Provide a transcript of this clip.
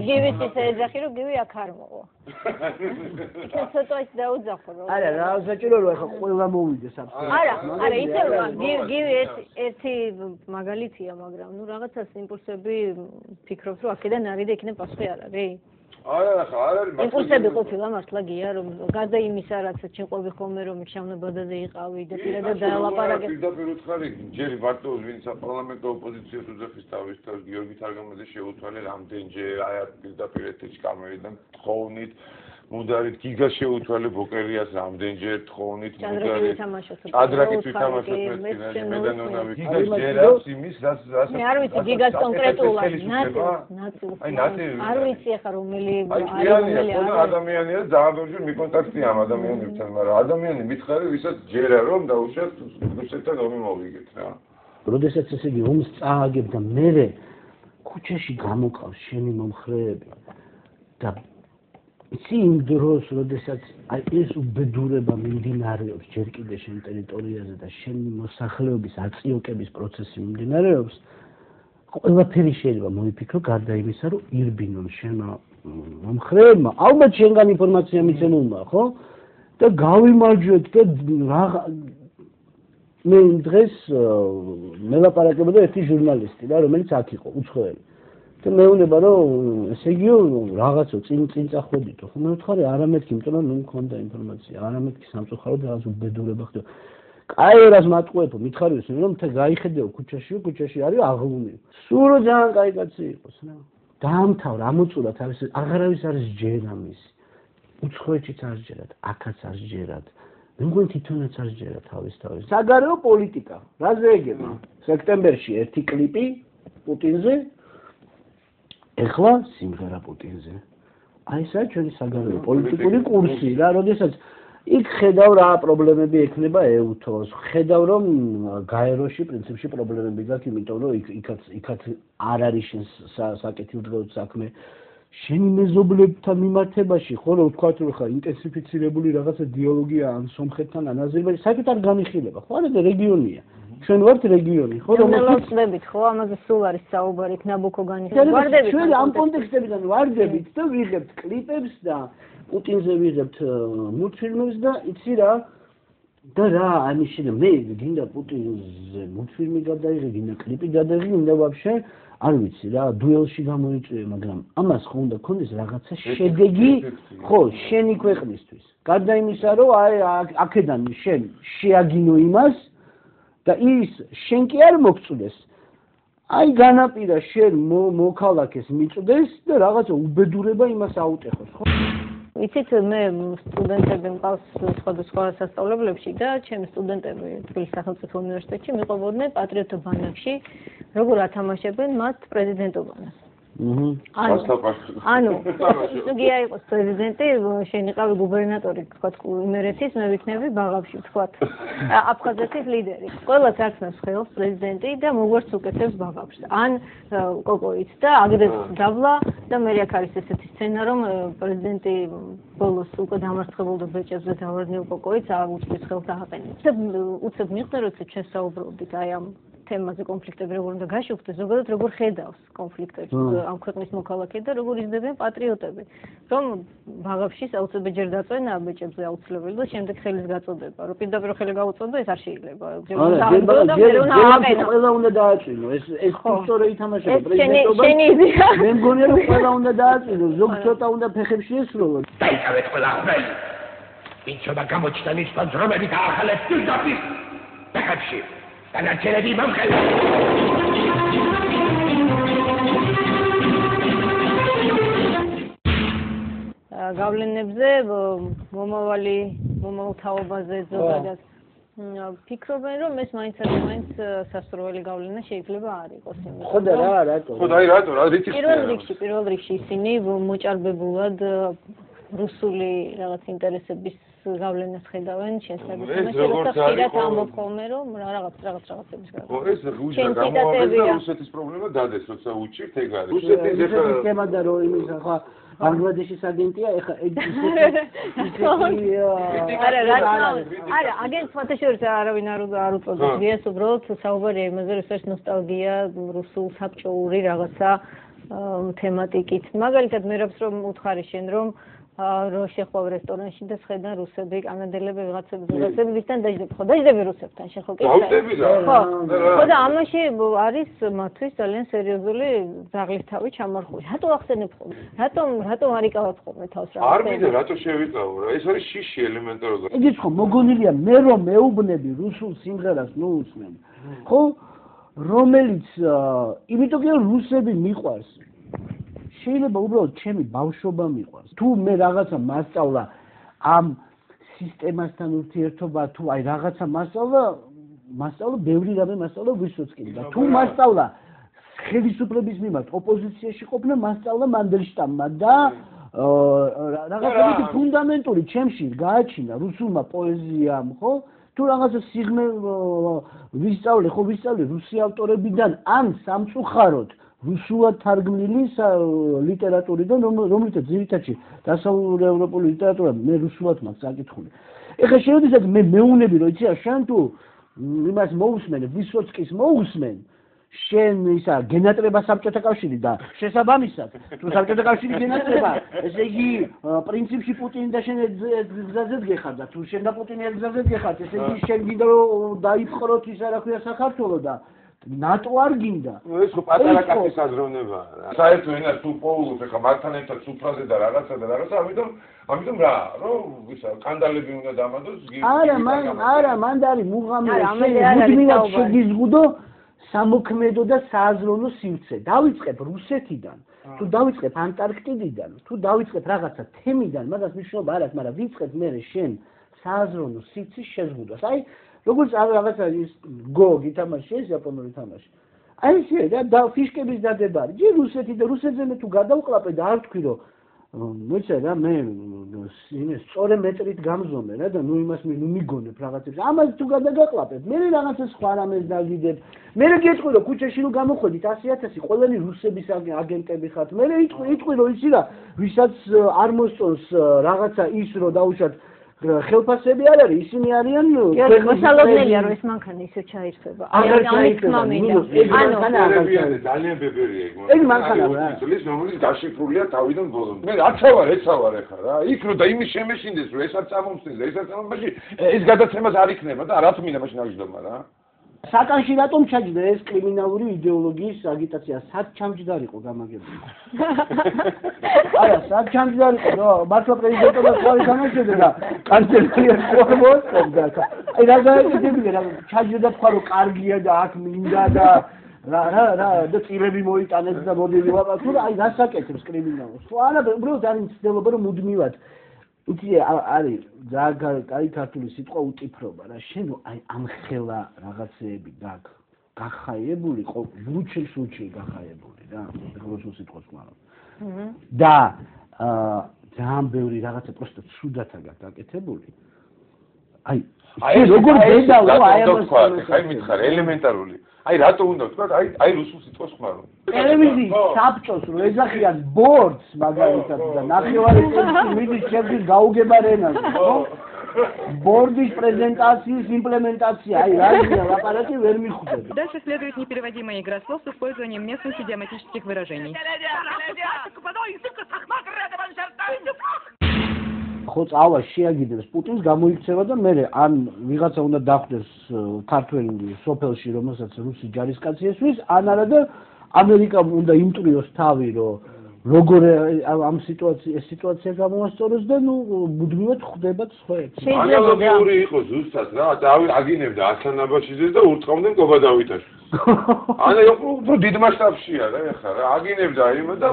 გივის ისე ეძახი რომ გივი აქ არ მოვა. იქ ცოტა ის დაუძახო რომ. არა, რა საჭირო რომ ახლა ყველა მოვიდეს აბსოლუტურად. არა, ისე რომ გივი ერთი მაგალითია, მაგრამ ნუ რაღაცას იმპულსები ფიქრობთ რომ აქედან არის და იქნებ პასუხი არ არის. არა, არ არის. იმპულსები ყოფილა მართლა გია რომ გარდა იმისა რაც ჩიყვები ხოლმე რომ შავნებადაზე იყავი და პირადად დაალაპარაკე. პირდაპირ უცხარი ჯერი მარტო ვინც საპარლამენტო ოპოზიციას უძახის თავის გიორგი თარგამაძე შეუცვალე რამდენჯერ აი პირდაპირ ეთერში კამერიდან თხოვნით მუდარით გიგას შეუცვალე ბოკერიას რამდენჯერ თხოვნით მუდარით ადრაკით ვითამაშოთ მედანონავი გიგას ჯერავს იმის რაც მე არ ვიცი გიგას კონკრეტულად ნაწილს არ ვიცი ახლა რომელი ადამიანია ძალიან ბევრი მიკონტაქტია ამ ადამიანებთან მაგრამ ადამიანი მითხარი ვისაც ჯერა რომ დაუშვათ რუსეთთან ომი მოვიგეთ რა როდესაც ესე იგი ომს წააგებ და მერე ქუჩაში გამოკავს შენი მომხრეები და იცი იმ დროს, როდესაც აი ეს უბედურება მიმდინარეობს ჯერ კიდე შენ ტერიტორიაზე და შენი მოსახლეობის აწიოკების პროცესი მიმდინარეობს, ყველაფერი შეიძლება მოიფიქრო გარდა იმისა, რომ ირბინონ შენმა მომხრეებმა, ალბათ შენგან ინფორმაცია მიცემულმა, ხო? და გავიმარჯვეთ და მე დღეს მელაპარაკებოდა ერთი ჟურნალისტი და რომელიც აქ იყო, უცხოელი. და მეუბნება რომ ესე იგი რაღაცო წინ წახვედითო ხო მე ვთხარი არამეთქი იმიტომ რომ ნუ მქონდა ინფორმაცია არამეთქი სამწუხაროდ რაღაც უბედურება ხდება კაი რას მატყუებო მითხარიოს რომ თა გაიხედეო ქუჩაში არის აღლუმი სულ რომ ძალიან კაი კაცი იყოს რა დაამთავრა ამოწურა თავის აღარავის არის ჯერა მისი უცხოეთშიც არ ჯერათ აქაც არ ჯერათ მე მგონი თვითონაც არ ჯერა თავის საგარეო პოლიტიკა რაზე ეგება სექტემბერში ერთი კლიპი პუტინზე ეხლა სიმღერა პუტინზე. აი ესაა ჩვენი საგარეო პოლიტიკური კურსი რა, როდესაც იქ ხედავ რა პრობლემები ექნება ეუთოს, ხედავ რომ გაეროში პრინციპში პრობლემები გაქვს, იმიტომ რომ იქაც არ არის შენ საკეთილდღეოდ საქმე. შენი მეზობლებთან მიმართებაში ხო რა ვთქვა რომ ხა ინტენსიფიცირებული რაღაცა დიალოგია ან სომხეთთან ან აზერბაიჯანთან, საერთოდ არ განიხილება, ხო არა და რეგიონია. ჩვენ ვართ რეგიონი, ხო რომელსაც ვწდებით, ხო ამაზე სულ არის საუბარი, ნაბუქო განიხილება. ვარდებით ჩვენ ამ კონტექსტებიდან ვარდებით და ვიღებთ კლიპებს და პუტინზე ვიღებთ მულტფილმებს და იცი რა და რა ამის შემდეგ მე გინდა პუტინზე მულტფილმი გადაიღე, გინდა კლიპი გადაიღე, გინდა ვაფშე არ ვიცი რა, დუელში გამოიწვია, მაგრამ ამას ხო უნდა ქონდეს რაღაცა შედეგი, ხო, შენი ქვეყნისთვის. გარდა იმისა, რომ აი აქედან შენ შეაგინო იმას და ის შენ კი არ მოგწუდეს. აი განაპირა შენ მოქალაქეს მიწუდეს და რაღაცა უბედურება იმას აუტეხოს, ხო? იცით მე სტუდენტები მყავს სხვადასხვა სასწავლებლებში და ჩემი სტუდენტები თბილისის სახელმწიფო უნივერსიტეტში მიყვებოდნენ პატრიოტთა ბანაკში როგორ ათამაშებენ მათ პრეზიდენტობანას. ანუ გია იყოს პრეზიდენტი, შენ იყავი გუბერნატორი, თქვა იმერეთის, მე ვიქნები ბაღავში, თქვა აფხაზეთის ლიდერი. ყველას ახსნას ხელს პრეზიდენტი და მოგვარს უკეთებს ბაღავში. ან კოკოიც და აგრეთ დავლა და მე აქ არის ესეთი სცენა, რომ პრეზიდენტი ბოლოს უკვე დამარცხებულ და ბეჭებზე დავარდნილ კოკოიც უწყვის ხელს ააყენებს. უცებ მიხვდა რომ ჩვენ საუბრობდით აი ამ თემაზე კონფლიქტები როგორ უნდა გაშუქდეს, ზოგადად როგორ ხედავს კონფლიქტებს ამ ქვეყნის მოქალაქე და როგორ იზრდებიან პატრიოტები, რომ ბაღავში საოცრებეჯერ დაწვენა ბეჭებზე აუცილებელი და შემდეგ ხელის გაწოდება, რომ პირდაპირ ხელი გაუწოდო ეს არ შეიძლება. ყველა უნდა დააწვინო, ეს სწორე ითამაშება პრეზიდენტობა. მე მგონია რომ ყველა უნდა დააწვინო, ზოგ ცოტა უნდა ფეხებში ესროლო. დაიკავეთ ყველა ხელი. ვინცობა გამოჩნდა ის პანძრომები დაახალეს პირდაპირ ფეხებში. განაჩენები მომხელე. გავლენებზე მომავალ თაობაზე ზოგადად ფიქრობენ რომ ეს მაინც სასურველი გავლენა შეიძლება არ იყოს იმის. ხო და რა რატო? ხო და აი რატო? რა რითი? პირველ რიგში ისინი მოჭარბებულად რუსული რაღაც ინტერესების გავლენას ხედავენ შესაძლებლად ხშირად ამბობ ხოლმე რომ რაღაცების გავლენა. ხო ეს გამოვაბედა რუსეთის პრობლემა დადეს როცა უჭირთ ეგ არის. რუსეთის სისტემა და რო იმის ახლა ბანგლადეშის აგენტია ეხა არა აგენტს ფათაშორის არავინ არ უწოდებს. ეს უბრალოდ საუბარია იმაზე რომ ეს ნოსტალგია რუსულ საბჭოური რაღაცა თემატიკით. მაგალითად მე რაბს რომ უთხარი შენ რომ რო შეხვევ რესტორანში და შედან რუსები, კანადელები, ვიღაცები ვისთან დაждები. ხო, დაждები რუსებთან, შენ ხო კი? დავდები და. ხო და ამაში არის მათთვის ძალიან სერიოზული ზაღლის თავი ჩამარხული. რატო ახსენებ ხოლმე? რატომ არ იკავებ ხოლმე თავს რა? არ მინდა რატო შევიკავო რა? ეს არის შიში ელემენტარულად. იგიც ხო მოგონილია მე რომ მეუბნები რუსულ სიმღერას ნუ უსმენ. ხო რომელიც იმიტომ რომ რუსები მიყვარს შეიძლება უბრალოდ ჩემი ბავშვობა მიყვარს თუ მე რაღაცა მასწავლა ამ სისტემასთან ურთიერთობა თუ აი რაღაცა მასწავლა ბევრი რამე მასწავლა ვისოცკიმ და თუ მასწავლა ხელისუფლების მიმართ ოპოზიციაში ყოფნა მასწავლა მანდელშტამმა და რაღაცა ფუნდამენტური ჩემში გააჩინა რუსულმა პოეზიამ ხო თუ რაღაცა სიღრმე ვისწავლე რუსი ავტორებიდან ან სამწუხაროდ რუსულად თარგმნილი ლიტერატურიდან რომლითაც ძირითადში დასავლური ევროპული ლიტერატურა მე რუსულად მაქვს საკითხული. ეხლა შევიდეთ მე მეუნები რომ იცი რა შენ თუ იმას მოусმენ ვისოცკის მოусმენ შენ ისა გენატრება საბჭოთა კავშირი და შესაბამისად თუ საბჭოთა კავშირი გენატრება ესე იგი პრინციპში პუტინი და შენ გზაზე გეხარ და თუ შენ და პუტინი ერთ გზაზე გეხართ ესე იგი შენ გინდა რომ დაიპყროთ ისა რა ქვია საქართველო და ნატო არ გინდა. ეს ხო პატარა კაცის აზროვნებაა რა. საერთო ენა თუ პოულობს ეხა მართან ერთად სუფრაზე და რაღაცა, ამიტომ რა, რომ ისა კანდალები უნდა დამადოს. არა, მან და არის მუღამი, მუდმივად შეგიზღუდო სამოქმედო და სააზროვნო სივრცე. დავიწყებ რუსეთიდან, თუ დავიწყებ ანტარქტიდიდან, თუ დავიწყებ რაღაცა თემიდან, მაგას მნიშვნელობა არ აქვს, მაგრამ ვიწყებ მე შენ სააზროვნო სივრცის შეზღუდვას. აი როგორც რაღაცა ის გო გითამაში ეს იაპონური თამაში. აი ესე და ფიშკების დადება არის. ჯერ რუსეთი და რუსეთზე მე თუ გადავყლაპე და არ თქვი რომ მოიცა რა მე იმის სწორე მეტრით გამზომე რა და ნუ იმას მიგონებ რაღაცებს. ამას თუ გადაგაყლაპებ, მე რაღაცა სხვა რამეს დაგიდებ. მე გეტყვი რომ ქუჩაში რომ გამოხვედით 100,000 ყველანი რუსების აგენტები ხართ. მე იტყვი რომ იცი რა, ვისაც არ მოსწონს რაღაცა ის რომ დაუშვათ ხელფასები არ არის, ისინი არიან მოსალოდნელია რომ ეს მანქანა ისე ჩაირთვება. აღარ ჩაირთვება. ძალიან ბებერია ეგ მანქანა რა. რომელიც გაშიფრულია თავიდან ბოლომდე. მე აცავარ ეხა რა. იქ რომ და იმის შემეშინდეს რომ ეს არ წამომხსნეს და ეს არ წამომბაში ეს გადაცემას არ იქნება და რა თქმა უნდა მაშინ აღიჯდომა რა. საკანში რატომ ჩაჯდა ეს კრიმინალური იდეოლოგიის აგიტაცია? სად ჩამჯდარიყო გამაგებული? არა, სად ჩამჯდარიყო? მართლა პრეზიდენტობა ყოველ განაშედა და კანცელერია formosობდა. აი რა გაიგებია რა ჩაჯდა თქვა რომ კარგია და აქ მინდა და რა და წილები მოიტანეს და მოდი ვიყავ. აი გასაკეთებს კრიმინალს. ხო არა, უბრალოდ არის ცდილობა რომ მუდმივად უთი არის ძალიან კაი ქართული სიტყვა უტიფრობა რა შენ აი ამხელა რაღაცეები გახაიებული ლუჩი გახაიებული რა ეგრე სიტყვას მაგრამ და ძალიან ბევრი რაღაცა პროსტო ცუდათა გაკეთებული აი როგორ დედალო აი ამას აი მითხარ ელემენტარული აი რატო უნდა თქვა აი რუსულ სიტყვას ხმარო ტელევიზიის საბჭოს რო ეძახიან ბორდს მაგალითად და ნახევარი წელი მიდის შეგვიძლია გაუგებარ ენაზე ხო бордиш презентации имплементация ай разные аппараты ვერ მიხვდები. Дальше следует непереводимая игра слов с использованием местных идиоматических выражений. ხო წავა შეაგიდებს პუტინს გამოიქცევა და მე ან ვიღაცა უნდა დახვდეს ქართველი სოფელში რომელსაც რუსი ჯარისკაცი ესვის ან არა და ამერიკამ უნდა იმტრიოს თავი რომ როგორ ამ სიტუაცია გამოასწოროს და ნუ მუდმივად ხვდებათ სხვაებს. ანალოგიური იყო ზუსტად რა, აგინებდა ასანაბაშიძეს და ურწყავდნენ კობა დავითაშვილს. ანუ უფრო დიდ მასშტაბშია რა ეხლა რა, აგინებდა იმ და